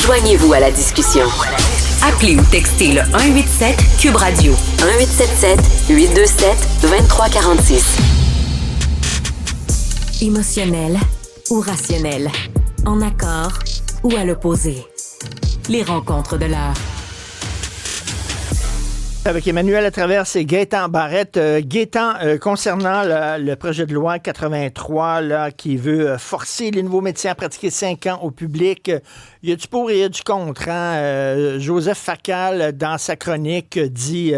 Joignez-vous à la discussion. Appelez ou textez le 187 Cube Radio 1877 827 2346. Émotionnel ou rationnel, en accord ou à l'opposé. Les rencontres de l'heure. Avec Emmanuel Latraverse et Gaétan Barrette. Gaétan, concernant le projet de loi 83 là, qui veut forcer les nouveaux médecins à pratiquer 5 ans au public, il y a du pour et il y a du contre. Hein? Joseph Facal, dans sa chronique, dit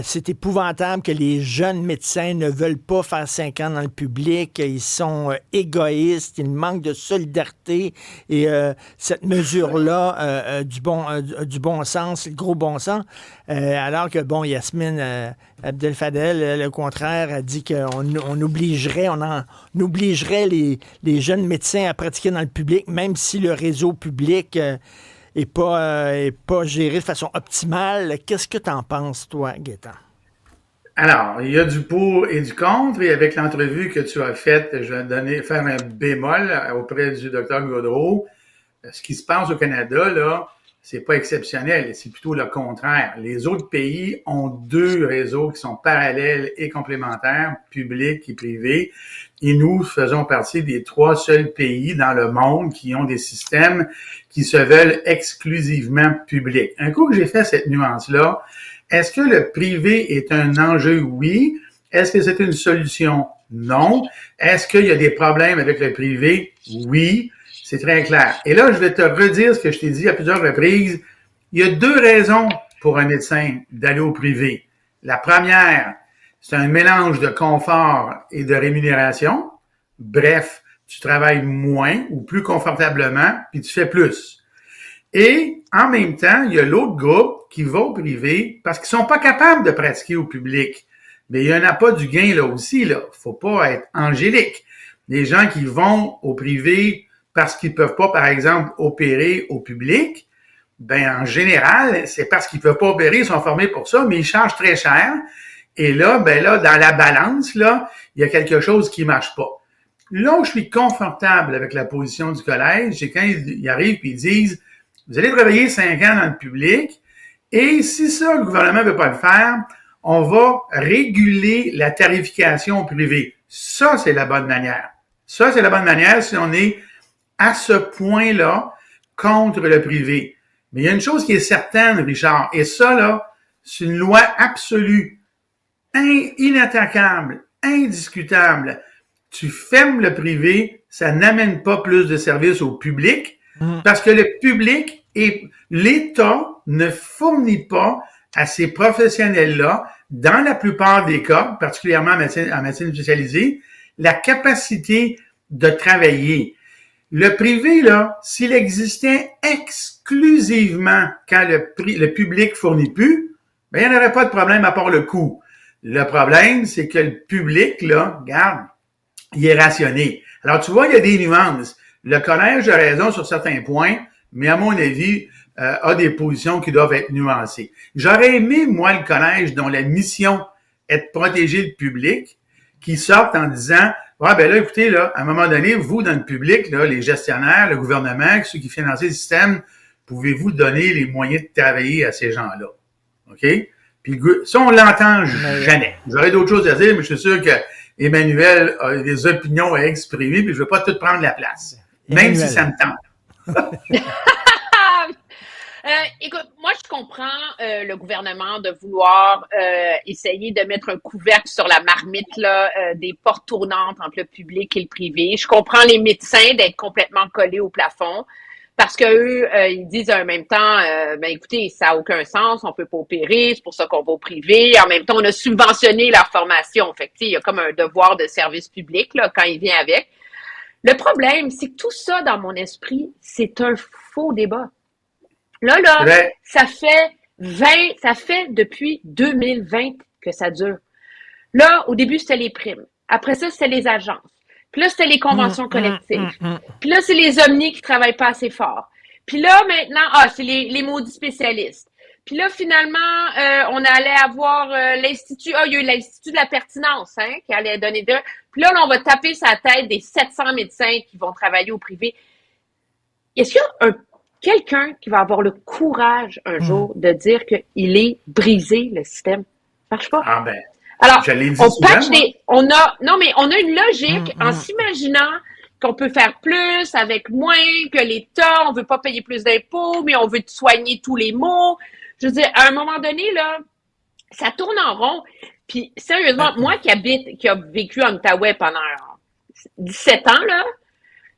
c'est épouvantable que les jeunes médecins ne veulent pas faire 5 ans dans le public. Ils sont égoïstes, ils manquent de solidarité. Et cette mesure-là, du bon sens, le gros bon sens, alors que, bon, Yasmine Abdel-Fadel, le contraire, a dit qu'on obligerait les jeunes médecins à pratiquer dans le public, même si le réseau public n'est pas géré de façon optimale. Qu'est-ce que tu en penses, toi, Gaétan? Alors, il y a du pour et du contre, et avec l'entrevue que tu as faite, je vais faire un bémol auprès du docteur Gaudreault. Ce qui se passe au Canada, là, c'est pas exceptionnel, c'est plutôt le contraire. Les autres pays ont 2 réseaux qui sont parallèles et complémentaires, publics et privés, et nous faisons partie des 3 seuls pays dans le monde qui ont des systèmes qui se veulent exclusivement publics. Un coup que j'ai fait cette nuance-là, est-ce que le privé est un enjeu? Oui. Est-ce que c'est une solution? Non. Est-ce qu'il y a des problèmes avec le privé? Oui. C'est très clair. Et là, je vais te redire ce que je t'ai dit à plusieurs reprises. Il y a 2 raisons pour un médecin d'aller au privé. La première, c'est un mélange de confort et de rémunération. Bref, tu travailles moins ou plus confortablement, puis tu fais plus. Et en même temps, il y a l'autre groupe qui va au privé parce qu'ils sont pas capables de pratiquer au public. Mais il y en a pas du gain là aussi, là. Faut pas être angélique. Les gens qui vont au privé parce qu'ils peuvent pas, par exemple, opérer au public, ben en général, c'est parce qu'ils peuvent pas opérer, ils sont formés pour ça, mais ils chargent très cher. Et là, ben là, dans la balance, là, il y a quelque chose qui marche pas. Là où je suis confortable avec la position du collège, c'est quand ils arrivent et ils disent, vous allez travailler 5 ans dans le public, et si ça, le gouvernement veut pas le faire, on va réguler la tarification au privé. Ça, c'est la bonne manière. Ça, c'est la bonne manière si on est à ce point-là contre le privé. Mais il y a une chose qui est certaine, Richard, et ça, là, c'est une loi absolue, inattaquable, indiscutable. Tu fermes le privé, ça n'amène pas plus de services au public, parce que le public et l'État ne fournit pas à ces professionnels-là, dans la plupart des cas, particulièrement en médecine spécialisée, la capacité de travailler. Le privé, là, s'il existait exclusivement quand le public fournit plus, ben, il n'y en aurait pas de problème à part le coût. Le problème, c'est que le public, là, regarde, il est rationné. Alors, tu vois, il y a des nuances. Le collège a raison sur certains points, mais à mon avis, a des positions qui doivent être nuancées. J'aurais aimé, moi, le collège dont la mission est de protéger le public, qui sortent en disant ouais, ben là, écoutez, là, à un moment donné, vous, dans le public, là, les gestionnaires, le gouvernement, ceux qui financent le système, pouvez-vous donner les moyens de travailler à ces gens-là? OK? Puis ça, on l'entend jamais. J'aurais d'autres choses à dire, mais je suis sûr que Emmanuel a des opinions à exprimer, puis je ne veux pas tout prendre la place. Même si ça me tente. Écoute, moi, je comprends le gouvernement de vouloir essayer de mettre un couvercle sur la marmite là, des portes tournantes entre le public et le privé. Je comprends les médecins d'être complètement collés au plafond parce que eux, ils disent en même temps, ben écoutez, ça n'a aucun sens, on peut pas opérer, c'est pour ça qu'on va au privé. En même temps, on a subventionné leur formation. Fait que, il y a comme un devoir de service public là quand il vient avec. Le problème, c'est que tout ça, dans mon esprit, c'est un faux débat. Là, ça fait depuis 2020 que ça dure. Là, au début, c'était les primes. Après ça, c'était les agences. Puis là, c'était les conventions collectives. Puis là, c'est les omnis qui travaillent pas assez fort. Puis là, maintenant, c'est les maudits spécialistes. Puis là, finalement, on allait avoir l'Institut, il y a eu l'Institut de la pertinence, hein, qui allait donner de... Puis là, on va taper sa tête des 700 médecins qui vont travailler au privé. Est-ce qu'il y a quelqu'un qui va avoir le courage un jour de dire qu'il est brisé, le système. Ça marche pas. Ah ben, Alors, je l'ai dit on souvent, patch moi. on a une logique en s'imaginant qu'on peut faire plus avec moins que l'État, on veut pas payer plus d'impôts, mais on veut soigner tous les maux. Je veux dire, à un moment donné, là, ça tourne en rond. Puis, sérieusement, moi qui a vécu en Outaouais pendant 17 ans, là,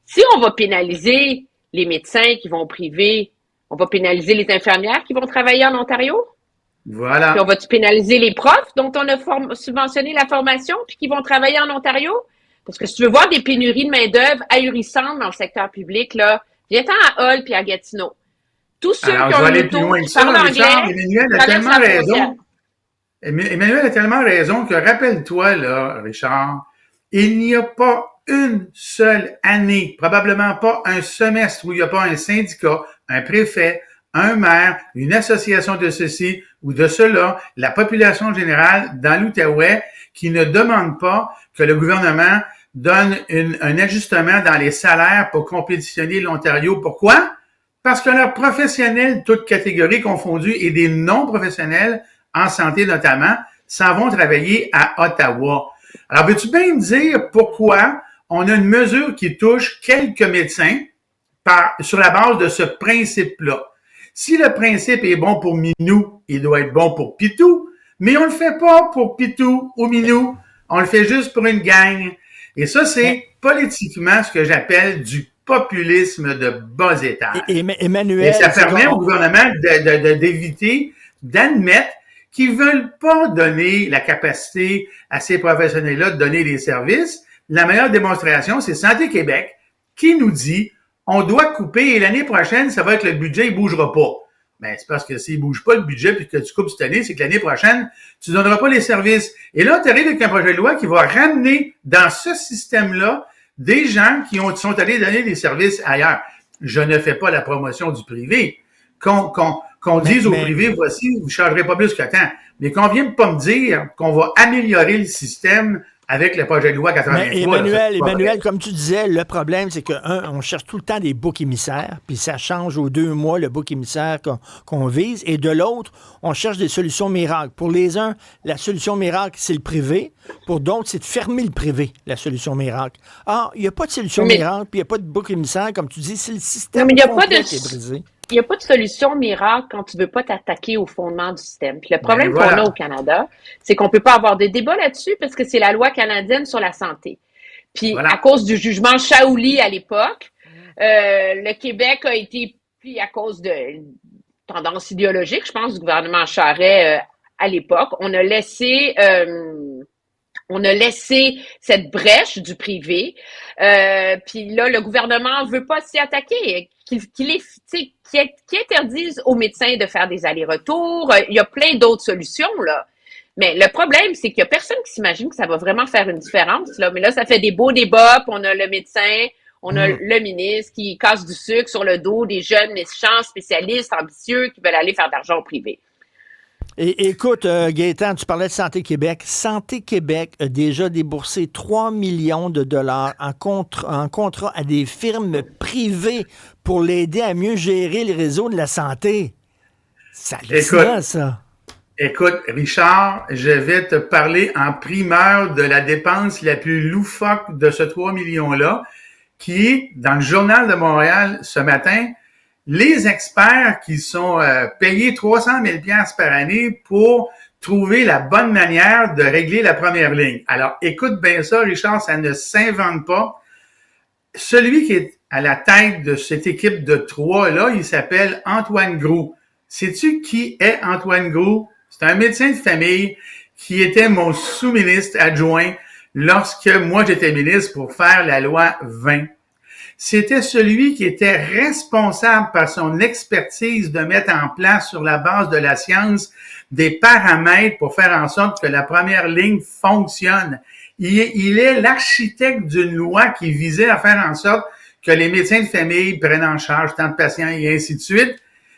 si on va pénaliser les médecins qui vont au privé, on va pénaliser les infirmières qui vont travailler en Ontario? Voilà. Puis on va-tu pénaliser les profs dont on a subventionné la formation puis qui vont travailler en Ontario? Parce que si tu veux voir des pénuries de main-d'œuvre ahurissantes dans le secteur public, là, viens-t'en à Hull puis à Gatineau. Tous ceux Alors, qui je ont vais une aller plus auto, loin que qui ça, parlent Richard. anglais, Emmanuel a traversent tellement la frontière. raison. Emmanuel a tellement raison que, rappelle-toi, là, Richard, il n'y a pas une seule année, probablement pas un semestre où il n'y a pas un syndicat, un préfet, un maire, une association de ceci ou de cela, la population générale dans l'Outaouais qui ne demande pas que le gouvernement donne un ajustement dans les salaires pour compétitionner l'Ontario. Pourquoi? Parce que leurs professionnels, toutes catégories confondues, et des non-professionnels, en santé notamment, s'en vont travailler à Ottawa. Alors, veux-tu bien me dire pourquoi on a une mesure qui touche quelques médecins sur la base de ce principe-là? Si le principe est bon pour Minou, il doit être bon pour Pitou, mais on le fait pas pour Pitou ou Minou, on le fait juste pour une gang. Et ça, c'est politiquement ce que j'appelle du populisme de bas étage. Emmanuel, et ça permet au gouvernement d'éviter, d'admettre qu'ils veulent pas donner la capacité à ces professionnels-là de donner des services. La meilleure démonstration, c'est Santé Québec qui nous dit on doit couper et l'année prochaine, ça va être le budget, il bougera pas. Ben, c'est parce que s'il bouge pas le budget puis que tu coupes cette année, c'est que l'année prochaine, tu donneras pas les services. Et là, tu arrives avec un projet de loi qui va ramener dans ce système-là des gens qui sont allés donner des services ailleurs. Je ne fais pas la promotion du privé. Qu'on dise au privé, voici, vous ne chargerez pas plus que tant. Mais qu'on vienne pas me dire qu'on va améliorer le système avec le projet de loi 83. Emmanuel, comme tu disais, le problème, c'est on cherche tout le temps des boucs émissaires, puis ça change aux 2 mois le bouc émissaire qu'on vise, et de l'autre, on cherche des solutions miracles. Pour les uns, la solution miracle, c'est le privé. Pour d'autres, c'est de fermer le privé, la solution miracle. Ah, il n'y a pas de solution miracle, puis il n'y a pas de bouc émissaire, comme tu dis, c'est le système qui est brisé. Il n'y a pas de solution miracle quand tu veux pas t'attaquer au fondement du système. Puis le problème qu'on a au Canada, c'est qu'on peut pas avoir des débats là-dessus parce que c'est la loi canadienne sur la santé. Puis à cause du jugement Shaouli à l'époque, le Québec a été pris à cause de tendance idéologique, je pense, du gouvernement Charest à l'époque. On a laissé cette brèche du privé. Puis là, le gouvernement veut pas s'y attaquer. Qui interdisent aux médecins de faire des allers-retours. Il y a plein d'autres solutions, là. Mais le problème, c'est qu'il y a personne qui s'imagine que ça va vraiment faire une différence, là. Mais là, ça fait des beaux débats, puis on a le médecin, on a le ministre qui casse du sucre sur le dos des jeunes méchants, spécialistes, ambitieux, qui veulent aller faire de l'argent au privé. Et écoute, Gaétan, tu parlais de Santé Québec. Santé Québec a déjà déboursé 3 millions de dollars en contrat à des firmes privées pour l'aider à mieux gérer les réseaux de la santé. C'est hallucinant, ça. Écoute, Richard, je vais te parler en primeur de la dépense la plus loufoque de ce 3 millions-là, qui est dans le Journal de Montréal ce matin. Les experts qui sont payés 300 000 $ par année pour trouver la bonne manière de régler la première ligne. Alors, écoute bien ça, Richard, ça ne s'invente pas. Celui qui est à la tête de cette équipe de 3, là, il s'appelle Antoine Groulx. Sais-tu qui est Antoine Groulx? C'est un médecin de famille qui était mon sous-ministre adjoint lorsque moi j'étais ministre pour faire la loi 20. C'était celui qui était responsable par son expertise de mettre en place sur la base de la science des paramètres pour faire en sorte que la première ligne fonctionne. Il est l'architecte d'une loi qui visait à faire en sorte que les médecins de famille prennent en charge tant de patients et ainsi de suite.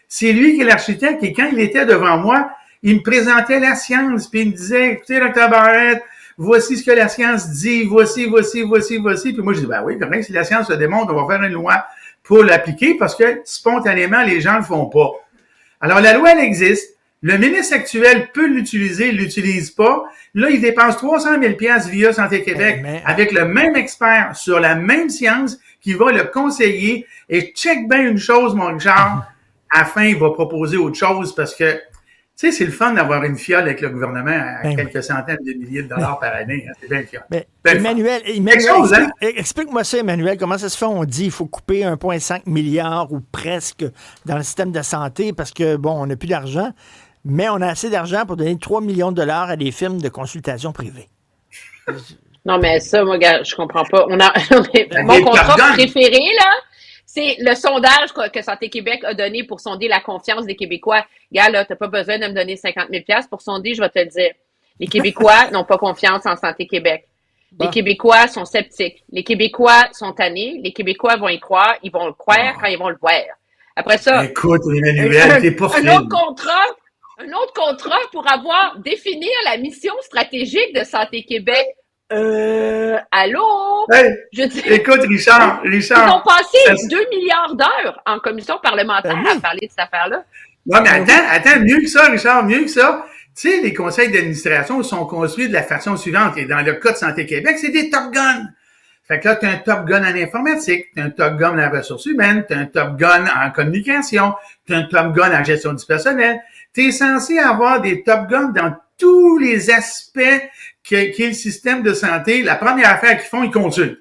C'est lui qui est l'architecte et quand il était devant moi, il me présentait la science puis il me disait, écoutez, Dr. Barrett, voici ce que la science dit, voici. Puis moi, je dis, ben oui, correct, si la science le démontre, on va faire une loi pour l'appliquer parce que spontanément, les gens le font pas. Alors, la loi, elle existe. Le ministre actuel peut l'utiliser, il l'utilise pas. Là, il dépense 300 000 $ via Santé Québec avec le même expert sur la même science qui va le conseiller. Et check bien une chose, mon Richard, à la fin, il va proposer autre chose parce que, tu sais, c'est le fun d'avoir une fiole avec le gouvernement à quelques centaines de milliers de dollars par année. Hein. C'est bien fiole. Emmanuel, explique-moi ça, Emmanuel. Comment ça se fait? On dit qu'il faut couper 1,5 milliard ou presque dans le système de santé parce que, bon, on n'a plus d'argent. Mais on a assez d'argent pour donner 3 millions de dollars à des firmes de consultation privée. Non, mais ça, moi, gars, je comprends pas. Mon contrat préféré, là, c'est le sondage que Santé Québec a donné pour sonder la confiance des Québécois. Gars, là, t'as pas besoin de me donner 50 000 $ pour sonder, je vais te le dire. Les Québécois n'ont pas confiance en Santé Québec. Les Québécois sont sceptiques. Les Québécois sont tannés. Les Québécois vont y croire. Ils vont le croire quand ils vont le voir. Après ça, écoute, Emmanuel, t'es pas un autre contrat pour avoir définir la mission stratégique de Santé Québec. Allô? Hey, écoute, Richard. Ils ont passé 2 milliards d'heures en commission parlementaire à parler de cette affaire-là. Non, mais attends, mieux que ça, Richard, mieux que ça. Tu sais, les conseils d'administration sont construits de la façon suivante. Et dans le cas de Santé Québec, c'est des Top Guns. Fait que là, tu as un Top Gun en informatique, tu as un Top Gun en ressources humaines, tu as un Top Gun en communication, tu as un Top Gun en gestion du personnel. Tu es censé avoir des Top Guns dans tous les aspects qu'est le système de santé. La première affaire qu'ils font, ils consultent.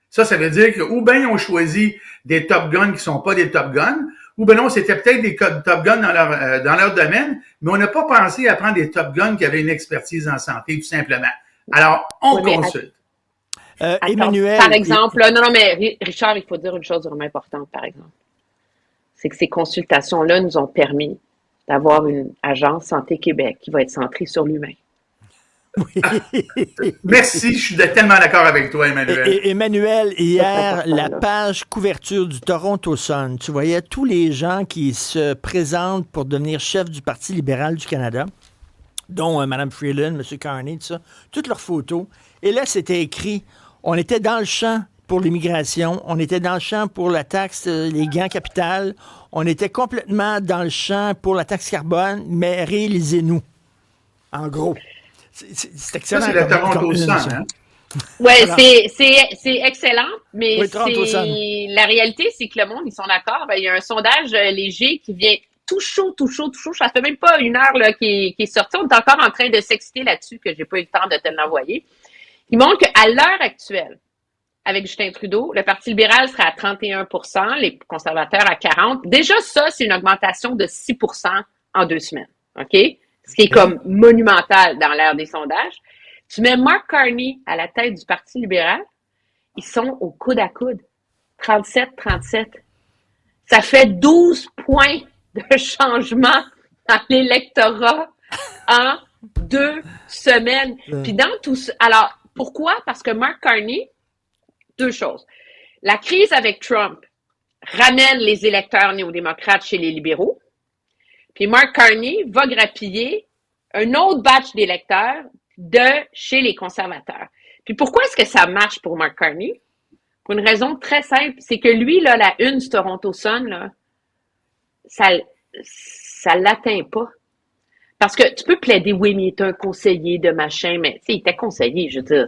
Ça veut dire que ou bien ils ont choisi des Top Guns qui sont pas des Top Guns, ou bien non, c'était peut-être des Top Guns dans leur domaine, mais on n'a pas pensé à prendre des Top Guns qui avaient une expertise en santé, tout simplement. Alors, on consulte. Emmanuel. Par exemple, non, mais Richard, il faut dire une chose vraiment importante, par exemple. C'est que ces consultations-là nous ont permis d'avoir une agence Santé Québec qui va être centrée sur l'humain. Oui. Merci, je suis tellement d'accord avec toi, Emmanuel. Emmanuel, hier, la page couverture du Toronto Sun, tu voyais tous les gens qui se présentent pour devenir chef du Parti libéral du Canada, dont Mme Freeland, M. Carney, tout ça, toutes leurs photos. Et là, c'était écrit, on était dans le champ pour l'immigration, on était dans le champ pour la taxe, les gains capital, on était complètement dans le champ pour la taxe carbone, mais réalisez-nous. En gros. C'est excellent. Ça, c'est le Toronto Sun, hein? Oui, voilà. C'est excellent, mais la réalité, c'est que le monde, ils sont d'accord. Ben, il y a un sondage léger qui vient tout chaud. Ça fait même pas une heure là, qui est sorti. On est encore en train de s'exciter là-dessus, que j'ai pas eu le temps de te l'envoyer. Il montre qu'à l'heure actuelle, avec Justin Trudeau, le Parti libéral serait à 31 %, les conservateurs à 40 %. Déjà, ça, c'est une augmentation de 6 % en 2 semaines. OK? Ce qui est comme monumental dans l'ère des sondages. Tu mets Mark Carney à la tête du Parti libéral, ils sont au coude à coude. 37-37. Ça fait 12 points de changement dans l'électorat en 2 semaines. Puis dans tout ça, alors, pourquoi? Parce que Mark Carney, 2 choses. La crise avec Trump ramène les électeurs néo-démocrates chez les libéraux. Puis Mark Carney va grappiller un autre batch d'électeurs de chez les conservateurs. Puis pourquoi est-ce que ça marche pour Mark Carney? Pour une raison très simple, c'est que lui, là, la une du Toronto Sun, là, ça l'atteint pas. Parce que tu peux plaider, oui, mais il est un conseiller de machin, mais tu sais, il était conseiller, je veux dire.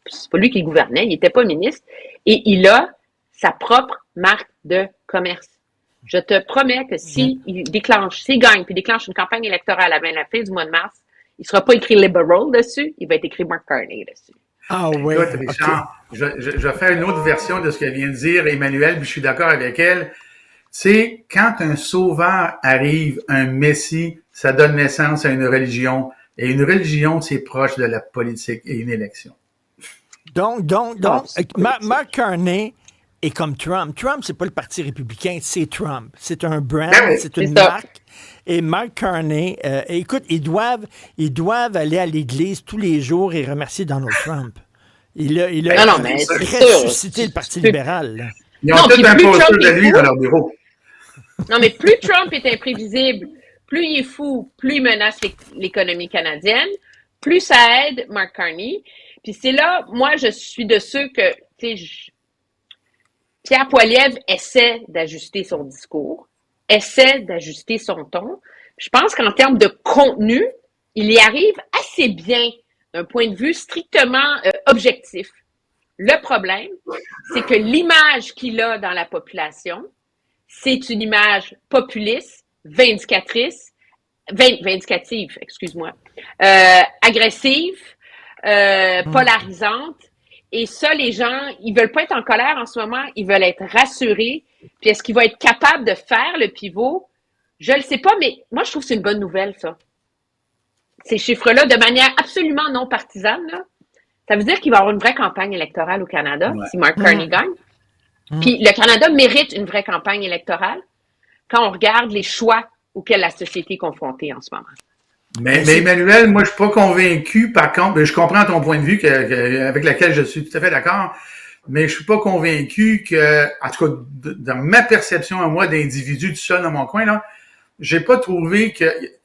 C'est pas lui qui gouvernait, il était pas ministre. Et il a sa propre marque de commerce. Je te promets que s'il gagne, puis déclenche une campagne électorale avant la fin du mois de mars, il ne sera pas écrit Liberal dessus, il va être écrit Mark Carney dessus. Ah oui. Écoute, Richard, je vais faire une autre version de ce qu'elle vient de dire, Emmanuel, puis je suis d'accord avec elle. C'est quand un sauveur arrive, un messie, ça donne naissance à une religion. Et une religion, c'est proche de la politique et une élection. Donc, Mark Carney est comme Trump. Trump, c'est pas le Parti républicain, c'est Trump. C'est un brand, c'est une marque. Et Mark Carney, écoute, ils doivent aller à l'église tous les jours et remercier Donald Trump. Il a ressuscité le Parti libéral. Là. Ils ont tout un poster de lui dans leur bureau. Non, mais plus Trump est imprévisible, plus il est fou, plus il menace l'économie canadienne, plus ça aide Mark Carney. Puis c'est là, moi, je suis de ceux que, tu sais, Pierre Poilievre essaie d'ajuster son discours, essaie d'ajuster son ton. Je pense qu'en termes de contenu, il y arrive assez bien d'un point de vue strictement objectif. Le problème, c'est que l'image qu'il a dans la population, c'est une image populiste, vindicative, excuse-moi, agressive, polarisante. Et ça, les gens, ils veulent pas être en colère en ce moment, ils veulent être rassurés. Puis est-ce qu'il va être capable de faire le pivot? Je le sais pas, mais moi, je trouve que c'est une bonne nouvelle, ça. Ces chiffres-là, de manière absolument non partisane, là, ça veut dire qu'il va y avoir une vraie campagne électorale au Canada si Mark Carney gagne. Puis le Canada mérite une vraie campagne électorale quand on regarde les choix auxquels la société est confrontée en ce moment. Mais Emmanuel, moi, je suis pas convaincu, par contre, je comprends ton point de vue avec lequel je suis tout à fait d'accord, mais je suis pas convaincu que, en tout cas, dans ma perception à moi d'individu tout seul dans mon coin, là, j'ai pas trouvé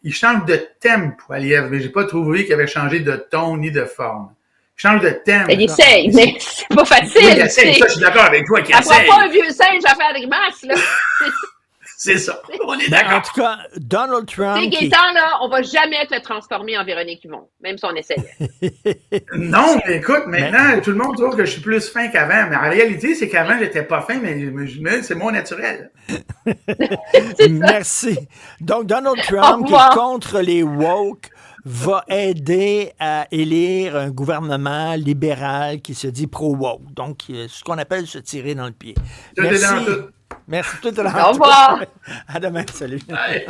il change de thème, Poilievre, mais j'ai pas trouvé qu'il avait changé de ton ni de forme. Il change de thème. Il essaye, mais c'est pas facile. Oui, il essaye. Ça, je suis d'accord avec toi qu'il essaye. Ça prend pas un vieux singe à faire des grimaces, là. C'est ça. On est Mais d'accord. en tout cas, Donald Trump. Tu sais, Gaétan, là, on va jamais te transformer en Véronique Yvon, même si on essayait. Non, mais écoute, maintenant, tout le monde trouve que je suis plus fin qu'avant. Mais en réalité, c'est qu'avant, j'étais pas fin, mais c'est mon naturel. Merci. Donc, Donald Trump, qui est contre les woke, va aider à élire un gouvernement libéral qui se dit pro-woke. Donc, ce qu'on appelle se tirer dans le pied. Tout est dans tout. Merci. Tout est dans Au revoir. À demain. Salut. Bye.